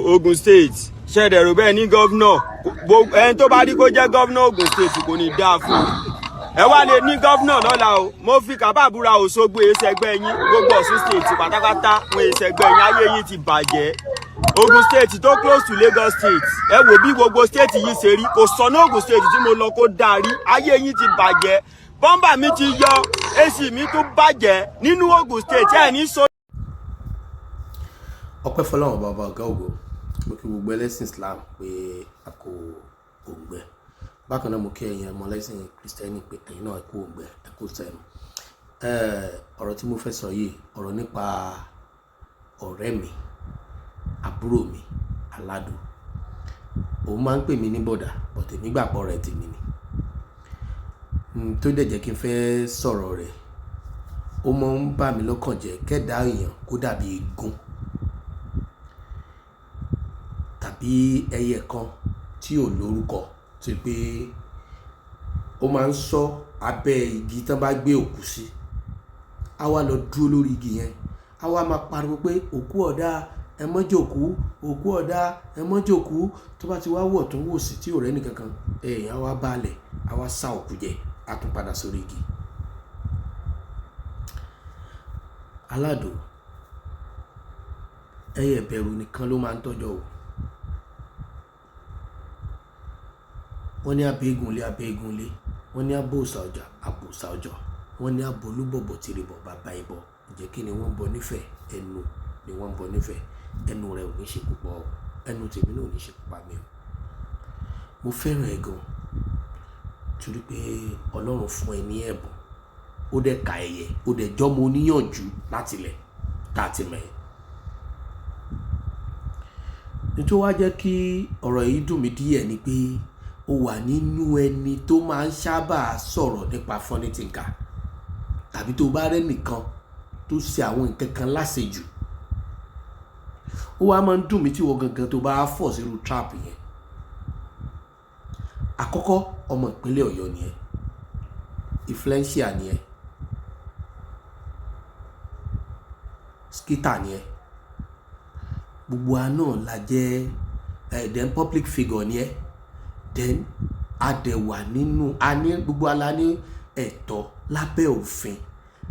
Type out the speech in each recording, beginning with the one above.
Ogun State ṣẹ̀dẹ̀ rò bẹ́ẹ̀ ní gọ́vnọ̀ ẹni tó bá rí kó jẹ́ gọ́vnọ̀ Ogun State kò ní dáa fún un. Ẹ wá lè ní gọ́vnọ̀ lọ́la o, mo fi kàbàbúra Òṣogbo èsẹ̀gbẹ́ yín gbogbo Ọ̀ṣun State pátápátá wọn èsẹ̀gbẹ́ yín ayé yín ti bàjẹ́. Ogun State tó close to Lagos State ẹ wò bí gbogbo state yìí ṣe rí, kò sọ ní Ogun State tí mo lọ kó darí, ayé yín ti bàjẹ́, bọ́mbà mi ti yọ, èsì mi tún bàjẹ́ nínú Ogun State ẹ̀ ní so. Ọpẹ́ fọ́lọ́run bàbá ọ̀gá ògo, mo kí gbogbo ẹlẹ́sìn Islam pé a kò òǹgbẹ, bákan náà mo kí ẹ̀yin ọmọ ẹlẹ́sìn Kristẹni pé ẹ̀yin náà kú òǹgbẹ ẹ kú sẹ́nu. Ọ̀rọ̀ tí mo fẹ́ sọ yìí ọ̀rọ̀ nípa ọ̀rẹ́ mi, àbúrò mi Aládùn. Òun máa ń pè mí ní bọ̀dà but èmi gbàgbọ́ rẹ̀ tèmi ni. Tó dẹ̀ jẹ́ kí n fẹ́ sọ̀rọ̀ rẹ̀, ó máa ń bà mí lọ́kàn jẹ́ kẹ́dà èèyàn kó dàbí eégún tàbí ẹyẹ kan tí ò lórúkọ, tó pé ó máa ń sọ abẹ́ igi tán bá gbé òkú sí, á wá lọ dúró lórí igi yẹn, á wá máa pariwo pé òkú ọ̀dá ẹ mọ́ jòkú, òkú ọ̀dá ẹ mọ́ jòkú. Tó bá ti wá wọ̀ tó wò sí tí ò rẹ́ nìkankan, èèyàn wá balẹ̀, á wá sá òkú jẹ, á tún padà sórí igi. Aládùn ẹyẹ ìbẹ̀rù nìkan ló máa ń tọ́jọ́ o. Wọ́n ní abẹ́gunlé abẹ́gunlé, wọ́n ní abòòsà ọjà abòòsà ọjà, wọ́n ní abolúbọ̀bọ̀ tìrìbọ̀ bàbá ìbọ̀. Ǹjẹ́ kí ni wọ́n ń bọ nífẹ̀ẹ́? Ẹnu ni wọ́n ń bọ nífẹ̀ẹ́. Ẹnu rẹ̀ ò ní ṣe púpọ̀ o, ẹnu tèmi náà ò ní ṣe púpọ̀ mi o. Mo fẹ́ràn ẹ gan torí pé Ọlọ́run fún ẹ ní ẹ̀bùn, ó dẹ̀ ka ẹyẹ, ó dẹ̀ jọ́mọ oníyànjú láti ilẹ̀ tá a ti mọ̀ ẹ́. Nítorí wá jẹ́ kí ọ̀rọ̀ yìí dùn mí díẹ̀ ni pé ó wà nínú ẹni tó máa ń sábà sọ̀rọ̀ nípa funny thinker, tàbí tó bá rẹ́ nìkan tó ṣe àwọn nǹkan kan láṣejù, ó wá máa ń dùn mí tí wọ́n gangan tó bá fọ̀ sírú trap yẹn. Àkọ́kọ́, ọmọ ìpínlẹ̀ Ọ̀yọ́ ni ẹ, influencer ni ẹ, skater ni ẹ, gbogbo wa náà la jẹ́ then public figure ni ẹ, then adẹ̀wà nínú a ní gbogbo ala ní ẹ̀tọ́ lábẹ́ òfin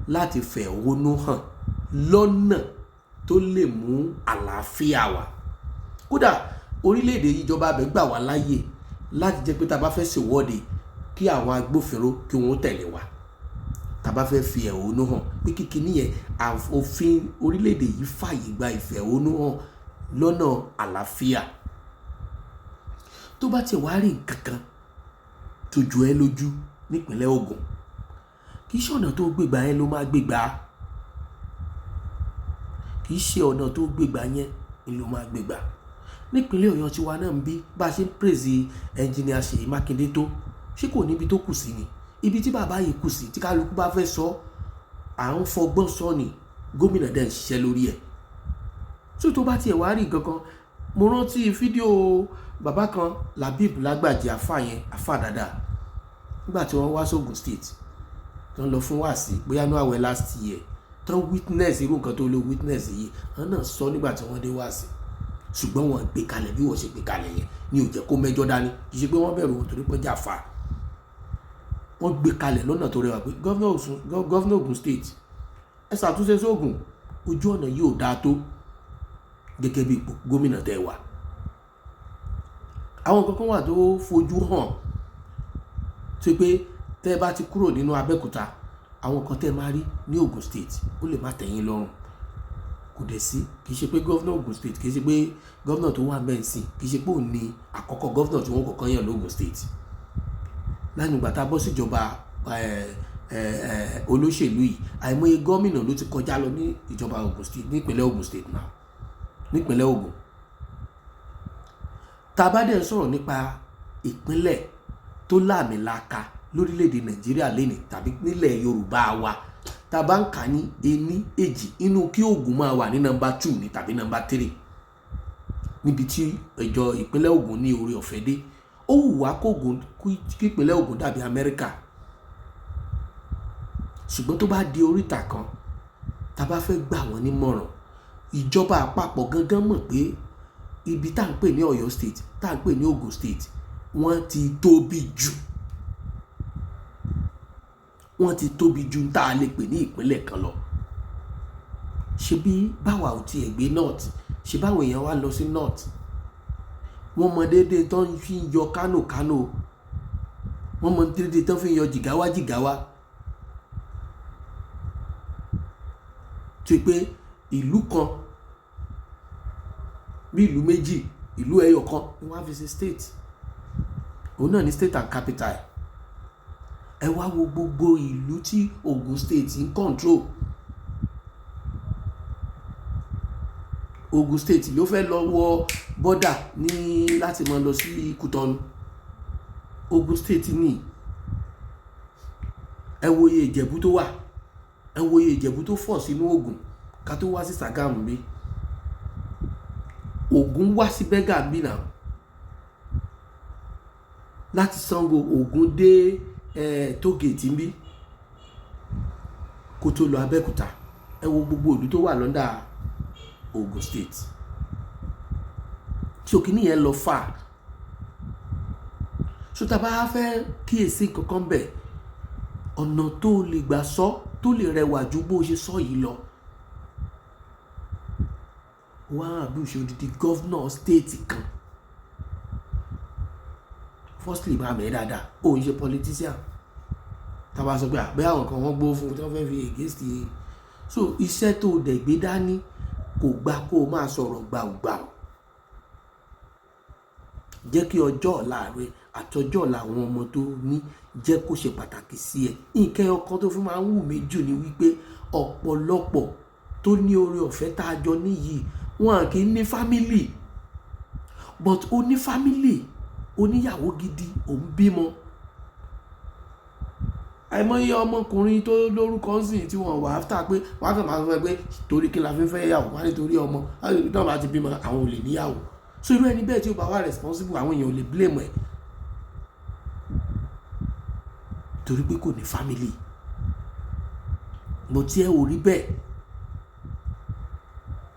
láti fẹ̀hónú hàn lọ́nà tó lè mú àlàáfíà wá. Kódà orílẹ̀-èdè ìjọba abẹ gbà wá láyè láti jẹ́ pé tá bá fẹ́ ṣèwọ́de kí àwọn agbófinró kí wọ́n tẹ̀lé wa, tá bá fẹ́ fi ẹ̀hónú hàn pé kíkiní yẹn òfin orílẹ̀-èdè yìí fàyè gba ìfẹ̀hónú hàn lọ́nà àlàáfíà. Tó bá ti wá rí nǹkan kan tó jọ ẹ́ lójú nípínlẹ̀ Ògùn, kì í ṣe ọ̀nà tó gbégbá yẹn ló máa gbégbá, kì í ṣe ọ̀nà tó gbégbá yẹn ló máa gbégbá. Nípínlẹ̀ Ọ̀yọ́ tiwa náà ń bí bá ṣe ń praise ẹnjìnìà Ṣèyí Mákindé tó, ṣé kò níbi tó kù sí ni? Ibi tí bàbá yìí kù sí tí kálukú bá fẹ́ sọ, à ń fọgbọ́n sọ ni, gómìnà dẹ̀ ń ṣiṣẹ́ lórí ẹ̀. Tó bá tiẹ̀ wá rí nǹkan kan, mo rántí fídíò bàbá kan Labib Lágbàjì àfà yẹn, àfà dáadáa, nígbà tí wọ́n wá sógun State tó ń lọ fún wàásì bóyá ní àwẹ̀ last year tó witness irú nǹkan tó lo witness yìí, wọ́n náà sọ nígbà tí wọ́n dé wàásì, ṣùgbọ́n wọ́n gbé kalẹ̀ bí wọ́n ṣe gbé kalẹ̀ yẹn ni ò jẹ́ kó mẹ́jọ dání. Kì í ṣe pé wọ́n bẹ̀rù wọn torí pé jàfà, wọ́n gbé kalẹ̀ lọ́nà tó rẹwà pé gọ́vnọ̀ Ògùn State ẹ ṣàtúnṣe sóògùn, ojú ọ̀nà yìí ò dáa tó gẹ́gẹ́ bí gómìnà tẹ́ wà. Àwọn kankan wà tó fojú hàn tó pé tẹ́ bá ti kúrò nínú Abẹ́òkúta, àwọn kan tẹ́ máa rí ní Ògùn State ó lè má tẹ́yìn lọ́rùn. Kò dẹ̀ sí, kì í ṣe pé gọ́vnọ̀ Ògùn State, kì í ṣe pé gọ́vnọ̀ tó wà mẹ́ǹsìn, kì í ṣe pé òun ni àkọ́kọ́ gọ́vnọ̀ tí wọ́n kọ́kọ́ yàn lógùn State. Lánàá ìgbà tá a bọ́ síjọba olóṣèlú yìí, àìmọye gómìnà ló ti kọjá lọ ní ìjọba Ògùn State, nípínlẹ̀ Ògùn State náà, nípínlẹ̀ Ògùn. Tá bá dẹ̀ sọ̀rọ̀ nípa ìpínlẹ̀ tó láàmìlaka lórílẹ̀‐èdè Nàìjíríà lénìí tàbí nílẹ̀ Yorùbá wa, tá bá ń kà ní ení èjì, inú kí Ògùn máa wà ní nọ́mbà 2 ní tàbí nọ́mbà 3 níbi tí ìjọ ìpínlẹ̀ Ògùn ní oore ọ̀fẹ́ dé. Ó wù wá kí ìpínlẹ̀ Ògùn dàbí Amẹ́ríkà, ṣùgbọ́n tó bá di oríta kan tá bá fẹ́ gbà wọ́n nímọ̀ràn, ìjọba àpapọ̀ gangan mọ̀ pé ibi tá à ń pè ní Ọ̀yọ́ state tá à ń pè ní Ògùn state wọ́n ti tóbi jù tá a lè pè ní ìpínlẹ̀ kan lọ. Ṣebí báwa ò tiẹ̀ gbé north, ṣe báwọn èèyàn wá lọ sí north, wọ́n mọ déédéé tán fi ń yọ Kánò wọ́n mọ déédéé tán fi ń yọ Jìgáwá tó pé ìlú kan bí ìlú méjì ìlú ẹyọ kan ni wọ́n á fi ṣe state, òun náà ní state and capital. Ẹ wá wo gbogbo ìlú tí Ògùn state ń control. Ògùn state ló fẹ́ lọ wọ bọ́dà ní láti máa lọ sí Kútọ́nù. Ògùn state ní ẹ wo iye Ìjẹ̀bú tó wà, ẹ wo iye Ìjẹ̀bú tó fọ̀ sínú Ògùn ká tó wá sí Ṣàgámù bí. Ògùn wá sí bẹ́gà bí náà láti Ṣàngó. Ògùn dé tógèètì ń bí kó tó lọ Abẹ́òkúta. Ẹ wo gbogbo ìlú tó wà lọ́ndà Ògùn state. So kíní yẹn lọ fà. So tá bá fẹ́ kíyèsí kankan bẹ̀, ọ̀nà tó lè gbà sọ tó lè rẹwà ju bó ṣe sọ yìí lọ. Wọ́n á bí ṣe odidi gọ́vnọ̀ state kan. Firstly bá mi dáadáa, ó ń ṣe politician. Tá bá sọ pé àbẹ́ àwọn kan wọ́n gbó fún tí wọ́n fẹ́ fi against the. So iṣẹ́ tó dẹ̀ gbé dání kò gbà kó o máa sọ̀rọ̀ gbàùgbàù. Jẹ́ kí ọjọ́ ọ̀la rẹ àtọjọ́ ọ̀la àwọn ọmọ tó ní jẹ́ kó ṣe pàtàkì sí ẹ. Nǹkan ọkàn tó fi máa ń wù mí jù ni wípé ọ̀pọ̀lọpọ̀ tó ní oore ọ̀fẹ́ tá a jọ níyì wọn kì í ní family, but ó ní family, oníyàwó gidi, òun bímọ. Àìmọye ọmọkùnrin tó lórúkọ sí tí wọ́n wà áfítà pé wọ́n á kàn máa sọ pé torí kí la fi fẹ́ yàwó wá nítorí ọmọ, náà bá ti bímọ àwọn ò lè níyàwó. So irú ẹni bẹ́ẹ̀ tí ó bá wà responsible àwọn èèyàn ò lè blame ẹ̀ torí pé kò ní family. Mo tí ẹ ò rí bẹ́ẹ̀,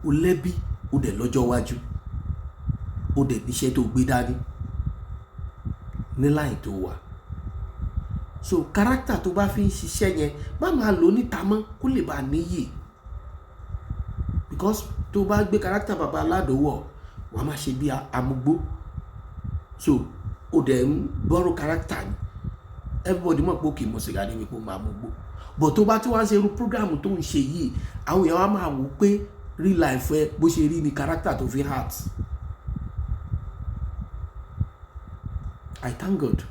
o lẹ́bí, o dẹ̀ lọ́jọ́ iwájú, o dẹ̀ níṣẹ́ tó gbé dání ní láì tó wà. So character tó bá fi ń ṣiṣẹ́ yẹn má máa lò níta mọ́ kó lè bá níyì, because tó bá gbé character bàbá aládòwọ̀ wà máa ṣe bí amúgbó. So o dẹ̀ ń borrow character ni everybody mọ̀ pé kì í mọ̀ sìgá níbi pé ó máa múgbó, but tó bá tí wọ́n á ṣe irú program tó ń ṣe yìí àwọn èèyàn wá máa wò pé real life ẹ bó ṣe rí ni character tó fi heart. I thank God.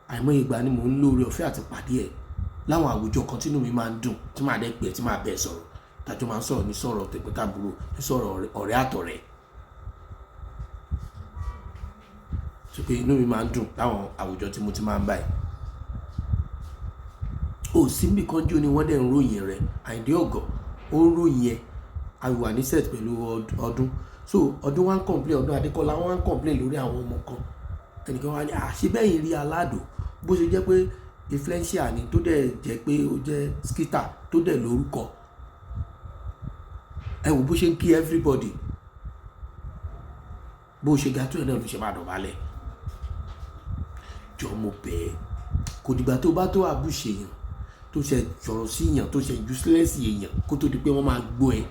Àìmọye ìgbà ni mò ń lóore ọ̀fẹ́ àti pàdé ẹ̀ láwọn àwùjọ kan tínú mi máa ń dùn tí màá dẹ́ pẹ́ tí màá bẹ́ẹ̀ sọ̀rọ̀ tàjọ máa ń sọ̀rọ̀ ní sọ̀rọ̀ tẹ̀gbọ́ntàbúrò ní sọ̀rọ̀ ọ̀rẹ́ àtọ̀rẹ́. So pé inú mi máa ń dùn láwọn àwùjọ tí mo ti máa ń báyìí. Ó síbì kan jó ni wọ́n dẹ̀ ń ròyìn rẹ̀, Àyìndé Ògọ̀ ó ń ròyìn ẹ̀, àwìwà ní set pẹ̀lú ọdún. So ọdún wa ń complain, ọdún Adékọ́lá wọn ń complain lórí àwọn ọmọ kan. Ẹnìkan wá ní àṣebẹ́yìn rí Aládò bó ṣe jẹ́ pé influencer ni tó dẹ̀ jẹ́ pé ó jẹ́ skitter tó dẹ̀ lórúkọ. Ẹ wò bó ṣe ń kí everybody, bó ṣe ga tó ẹ̀ náà ló ṣe máa dọ̀bálẹ̀. Jọ mo bẹ́ẹ̀ kò dìgbà tó bá tó àbúṣe èèyàn tó ṣe sọ̀rọ̀ sí èèyàn tó ṣe useless èèyàn kó tó di pé wọ́n máa gbọ́ ẹ.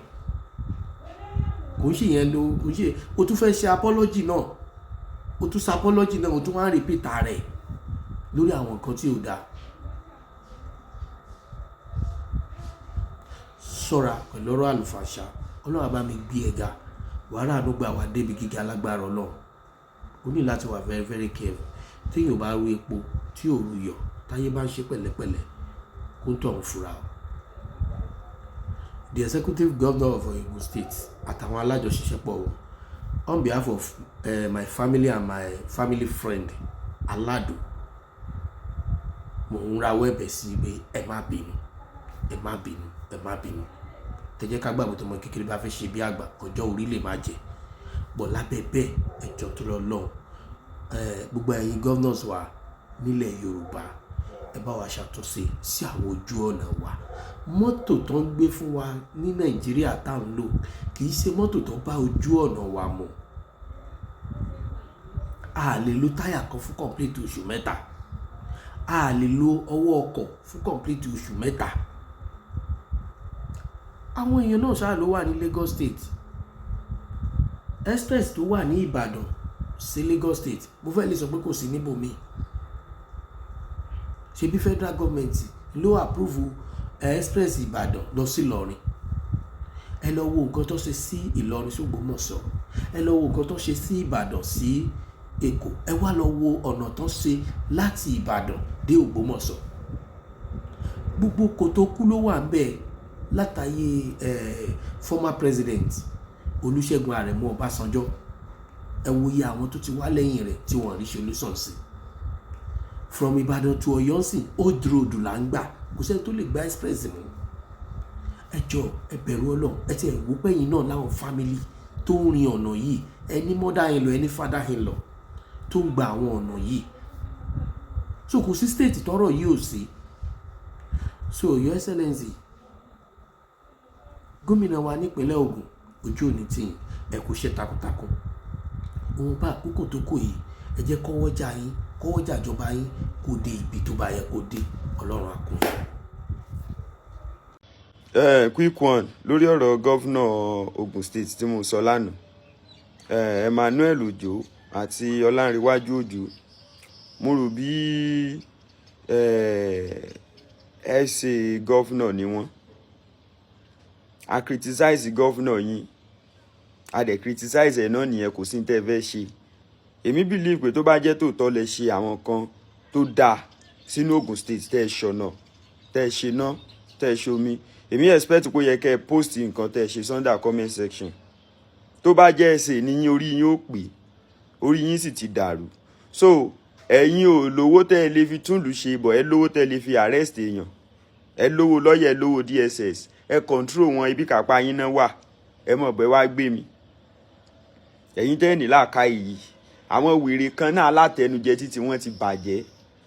Kò ń ṣe yẹn ló kò ń ṣe o tún fẹ́ ṣe apology náà, o tún ṣe apology náà o tún wá repeat rẹ̀ lórí àwọn nǹkan tí ò dáa. Ṣọ́ra pẹ̀lú ọ̀rọ̀ àlùfàṣà, Ọlọ́run á bá mi gbé ẹ̀ga wàhálà àdúgbà wà débi gíga lágbára Ọlọ́run. O ní láti wà very very careful. Tí yóò bá rú epo tí ò rú yọ̀ táyé bá ń ṣe pẹ̀lẹ́pẹ̀lẹ́ kó tó ń fura o. The executive governor of Ogun State àtàwọn alájọṣiṣẹ́pọ̀ o, on behalf of my family and my family friend Aládò, mo ń rawọ́ ẹ̀bẹ̀ sí pé ẹ má bínú, ẹ má bínú, ẹ má bínú. Tẹ́jẹ́ ká gbàgbọ́ tó mọ kékeré bá fẹ́ ṣe bí àgbà ọjọ́ orí lè má jẹ. Bọ̀ lábẹ́ bẹ́ẹ̀ ẹjọ́ tó lọ lọ́hùn gbogbo ẹ̀yin governors wa nílẹ̀ Yorùbá ẹ bá wa ṣàtúnṣe sí àwọn ojú ọ̀nà wa. Mọ́tò tó ń gbé fún wa ní Nàìjíríà tá ń lò kì í ṣe mọ́tò tó bá ojú ọ̀nà wa mu. A lè lo táyà kan fún complete oṣù mẹ́ta. A lè lo ọwọ́ ọkọ̀ fún complete oṣù mẹ́ta. Àwọn èèyàn náà ṣáà ló wà ní Lagos State. Express tó wà ní Ìbàdàn sí Lagos State mo fẹ́ lè sọ pé kò sí níbòmí. Ṣebí federal government ló approve express Ìbàdàn lọ sí Ìlọrin. Ẹ lọ wo nǹkan tó ṣe sí Ìlọrin sí Ògbómọ̀ṣọ́. Ẹ lọ wo nǹkan tó ṣe sí Ìbàdàn sí Èkó. Ẹ wá lọ wo ọ̀nà tó ṣe láti Ìbàdàn dé Ògbómọ̀ṣọ́. Gbogbo kòtò kú ló wà ńbẹ̀ látàyè former president Olúṣẹ́gun Àrẹ̀mú Ọbásanjọ́. Ẹ wo iye àwọn tó ti wá lẹ́yìn rẹ̀ tí wọ́n rí solution sí. From Ìbàdàn to Ọ̀yọ́ sí old road là ń gbà, kò sẹ́ni tó lè gba express mọ́. Ẹ jọ̀ọ́ ẹ bẹ̀rù Ọlọ́run. Ẹ ti ẹ̀ wò pẹ́yìn náà láwọn family tó ń rin ọ̀nà yìí, ẹni mother in law ẹni father in law tó ń gba àwọn ọ̀nà yìí. So kò sí state tọ́rọ̀ yìí ò sí. So Your Excellency gómìnà wa nípínlẹ̀ Ògùn ojú òní tìyìn, ẹ kú iṣẹ́ takuntakun. Òun bá àkókò tó kù yìí ẹ jẹ́ kọ́wọ́jà yín kọ́wọ́jà ìjọba yín kó dé ibi tó bá yẹ kó dé. Ọlọ́run á kún yín. Quick one lórí ọ̀rọ̀ gọ́vnà Ogun State tí mo sọ lánàá. Emmanuel Ojo àti Ọlánrewájú Òjó mo rò bí ẹ ṣe gọ́vnà ni wọ́n. A criticize gọ́vnà yín, a dẹ̀ criticize ẹ̀ náà nìyẹn, kò sí ní tẹ́ fẹ́ ṣe. Èmi believe pé tó bá jẹ́ tòótọ́ lẹ ṣe àwọn kan tó dáa sínú Ogun State tẹ́ ẹ ṣọ̀nà tẹ́ ẹ ṣe náà tẹ́ ẹ ṣomi, èmi expect kó yẹ kẹ́ ẹ post nǹkan tẹ́ ẹ ṣe under comment section. Tó bá jẹ́ ẹsẹ̀ ní orí yín ó pè, orí yín sì ti dàrú. So ẹ̀yin ò lówó tẹ́ ẹ lè fi túnlù ṣe bọ̀, ẹ lówó tẹ́ ẹ lè fi arrest èèyàn, ẹ lówó lọ́yẹ̀, ẹ lówó DSS, ẹ control wọn ibi kápá yín náà wà, ẹ mọ̀ bẹ́ẹ̀ wá gbé mi. Ẹ̀yin tẹ́ ẹ ní làákàyè yìí, àwọn wèrè kan náà alátẹnujẹ títí wọ́n ti bàjẹ́.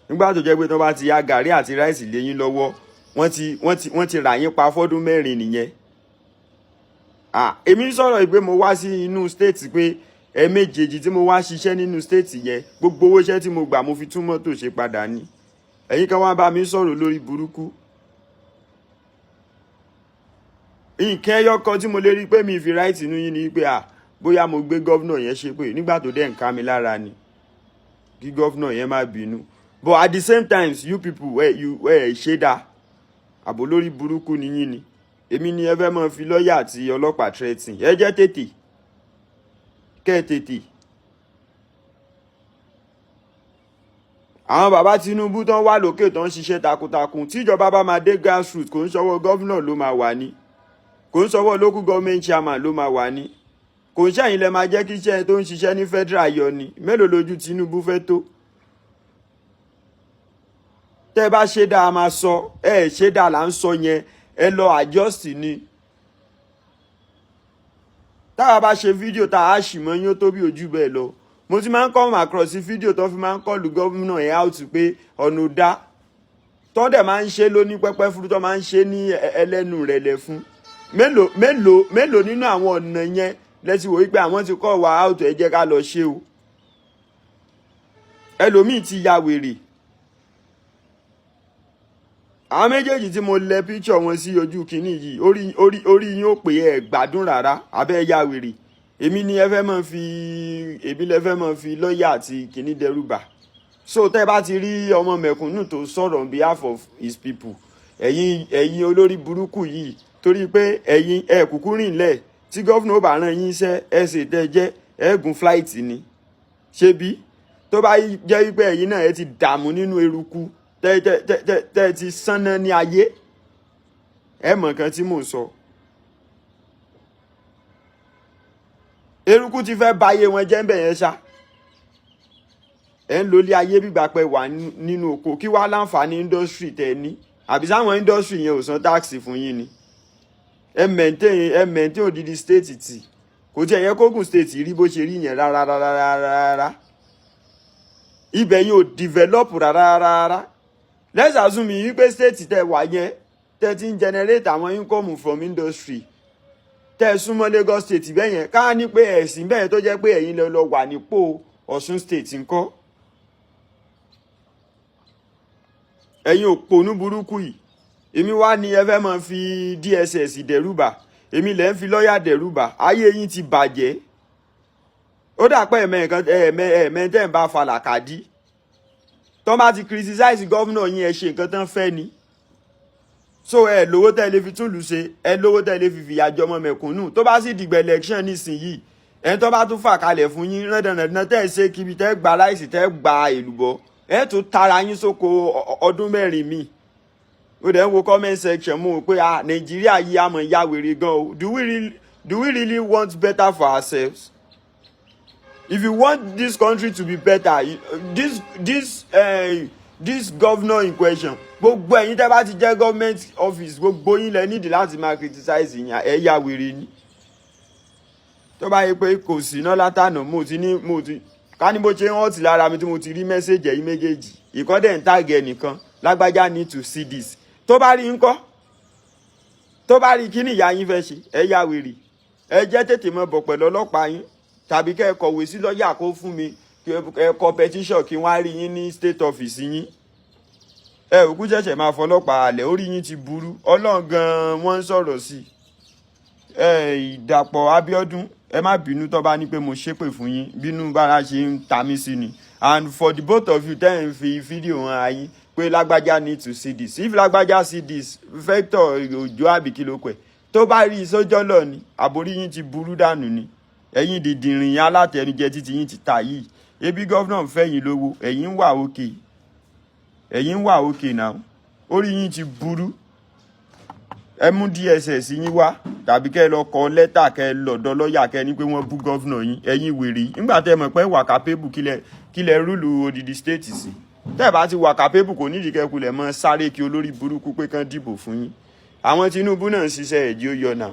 Nígbà tó jẹ́ pé tó bá ti ya gàrí àti ráìsì lé yín lọ́wọ́, wọ́n ti rà yín pa fọ́dún 4 nìyẹn. Èmi sọ̀rọ̀ pé mo wá sí inú state pé ẹ̀ẹ̀mejì tí mo wá ṣiṣẹ́ nínú state yẹn, gbogbo owó iṣẹ́ tí mo gbà mo fi tún mọ́tò ṣe padà ní. Ẹ̀yin kan wá bá mi sọ̀rọ̀ lórí burúkú. Nǹkan ẹyọ kan tí mo lè rí pé mi fi right inú yín ni pé bóyá mo gbé gọ́vnà yẹn ṣe pé nígbà tó dẹ̀ ń ká mi lára ni kí gọ́vnà yẹn má bínú. But at the same time you people ṣe dá àbò lórí burúkú ni yín ni. Èmi ni ẹ fẹ́ mọ́ fi lọ́ọ̀yà àti ọlọ́pàá threatening. Ẹ jẹ́ tètè kẹ́ ẹ tètè. Àwọn bàbá Tinubu tán wà lókè tán ṣiṣẹ́ takuntakun, tíjọba bá máa dé grassroots kò ń ṣọwọ́ gọ́vnà ló máa wà ní, kò ń ṣọwọ́ local government chairman ló máa wà ní, kò ń ṣẹ̀yìn lẹ máa jẹ́ kí iṣẹ́ tó ń ṣiṣẹ́ ní federal yọ ni. Mélòó lójú Tinubu fẹ́ tó? Tẹ́ bá ṣe dáa máa sọ, ṣe dáa là ń sọ yẹn, ẹ lọ adjust ni. Táwa bá ṣe fídíò tá a ṣì mọ́ yín ó tó bí ojú bẹ́ẹ̀ lọ. Mo ti máa ń come across fídíò tó fi máa ń kọlù gómìnà ẹ̀ out pé ọ̀nà ò dá. Tó dẹ̀ máa ń ṣe lóní pẹ́pẹ́ fúru tó máa ń ṣe ní ẹlẹ́nu rẹ̀ lẹ̀ fún. Mélòó nínú àwọn ọ̀nà yẹn lẹ́sí wò wípé àwọn ti kọ́ wa out, ẹ jẹ́ ká lọ ṣe o. Ẹlòmíì ti ya wèrè. Àwọn méjèèjì tí mo lẹ picture wọn sí ojú kìíní yìí, orí yín ó pè é gbádùn rárá, abẹ́ ya wèrè. Èmi ni ẹ fẹ́ mọ́ fi lọ́ọ̀yà àti kìíní dẹ́rùbà. So tẹ́ bá ti rí ọmọ mẹ̀kúnnù tó sọ̀rọ̀ on behalf of his people, ẹ̀yin olórí burúkú yìí, torí pé ẹ̀yin kúkú rìn lẹ̀, tí gọ́vnà ó bá rán yín iṣẹ́ ẹ̀sẹ̀ tẹ́ jẹ́ ẹ̀gùn flight ni. Ṣebí tó bá jẹ́ wípé ẹ̀yin náà ẹ ti dààmú nínú eruku tẹ́ ti sánná ní ayé, ẹ mọ̀ nǹkan tí mò ń sọ. Eruku ti fẹ́ báyé wọn jẹ́ ń bẹ̀ yẹn ṣá. Ẹ ń lólé ayé bígbà pé wà nínú oko, kí wá láǹfààní industry tẹ́ ní? Àbí sáwọn industry yẹn ò san tax fún yín ni? Ẹ maintain odidi state tí kò tí ẹ yẹ kógùn state rí bó ṣe rí yẹn rárá. Ibẹ̀ yẹn ò develop rárá. let's assume yìí pé state tẹ wà yẹn tẹ ti ń generate àwọn income from industry tẹ súnmọ́ Lagos state bẹ́ẹ̀ yẹn ká ní pé ẹ̀sìn bẹ́ẹ̀ tó jẹ́ pé ẹ̀yin lọ wà nípò Ọ̀ṣun state ńkọ́ ẹ̀yin òpònú burúkú yìí èmi wá ní ẹ fẹ́ máa fi DSS dẹ̀rùbà èmi lẹ́ ń fi lọ́ọ̀yà dẹ̀rùbà ayé yín ti bàjẹ́ ó dà pé ẹ̀mẹ́ tẹ́ ń bá falàkàdí tó bá ti criticize gómìnà yín ẹ ṣe nǹkan tán fẹ́ ni so ẹ lówó tẹ́ lè fi tún lù ṣe ẹ lówó tẹ́ lè fi fìyà jọmọ mẹ̀kúnnù tó bá sì dìgbà election nísìnyìí ẹ tó bá tún fà kalẹ̀ fún yín rẹ́dẹ̀rẹ́dẹ́ tẹ́ ẹ ṣe kíbi tẹ́ gba láìsí tẹ́ gba èlùbọ́ ẹ tún tara yín sóko ọdún mẹ́rin míì ó dẹ̀ ń wo comment section mú pé Nàìjíríà yìí àmọ́ ya wèrè gan o do we really want better for ourselves? If you want this country to be better, this governor in question, gbogbo ẹ̀yin tẹ́ bá ti jẹ́ government office, gbogbo yín lẹ nídìí láti máa criticize yín ẹ ya wèrè ni. Tó bá yẹ pé kò sí iná látànà mo ti ká ní bó ṣe ń hàn lára mi tí mo ti rí message ẹ̀yin méjèèjì ìkan dẹ̀ ń tàgẹ̀ nìkan lágbájá need to see this. Tó bá rí ńkọ́ tó bá rí kí ni ìyá yín fẹ́ ṣe ẹ ya wèrè ẹ jẹ́ tètè mọ́ bọ̀ pẹ̀lú ọlọ́pàá yín tàbí kẹ́ ẹ kọ̀wé sí lọ́ọ̀yà kó fún mi ẹ kọ petition kí wọ́n á rí yín ní state office yín ẹ òkú ṣẹ̀ṣẹ̀ máa fọlọ́pàá àlẹ́ orí yín ti burú ọlọ́run gan-an wọ́n ń sọ̀rọ̀ sí Ìdàpọ̀ Abíọ́dún ẹ má bínú tó bá ní pé mo ṣépè fún yín bínú bára ṣe ń ta mí sí ni and for the both of you tẹ́ ń fi fídíò hàn ayín pé lágbájá need to see this if lágbájá see this Victor Òjó àbíkílókè tó bá rí sójọ́ lọ ni àbórí yín ti burú dànù ni ẹ̀yin dìdìrìn alátẹnujẹ títí yín ti ta yìí ebi gọ́vnà fẹ́yìn lówó ẹ̀yin wà òkè náà orí yín ti burú ẹ mú DSS yín wá tàbí kẹ́ ẹ lọ kọ lẹ́tà kẹ́ ẹ lọ́dọ̀ lọ́ọ̀yà kẹ́ ẹ ní pé wọ́n bú gọ́vnà yín ẹ̀yin wèrè nígbà tẹ́ ẹ mọ̀ pé wà capable kílẹ̀ rúlù odidi state sí tẹ́ ẹ bá ti wà capable kò nídìí kẹ́ kulẹ̀ mọ́ sáré kí olórí burúkú pé kán dìbò fún yín àwọn Tinubu náà ń ṣiṣẹ́ ẹ̀jí ó yọ náà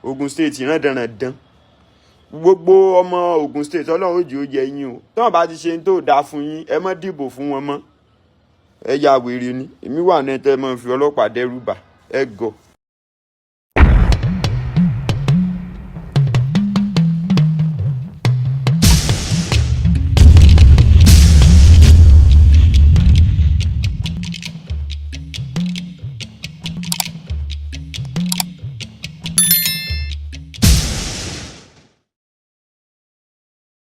Ogun state rán gbogbo ọmọ Ogun state Ọlọ́run òjì ó yẹ yín o tí wọ́n bá ti ṣe ń tó dáa fún yín ẹ má dìbò fún wọn mọ́ ẹ ya wèrè ni èmi wà ní ẹ tẹ́ mọ́ fi ọlọ́pàá dẹ́rù bà ẹ gọ̀.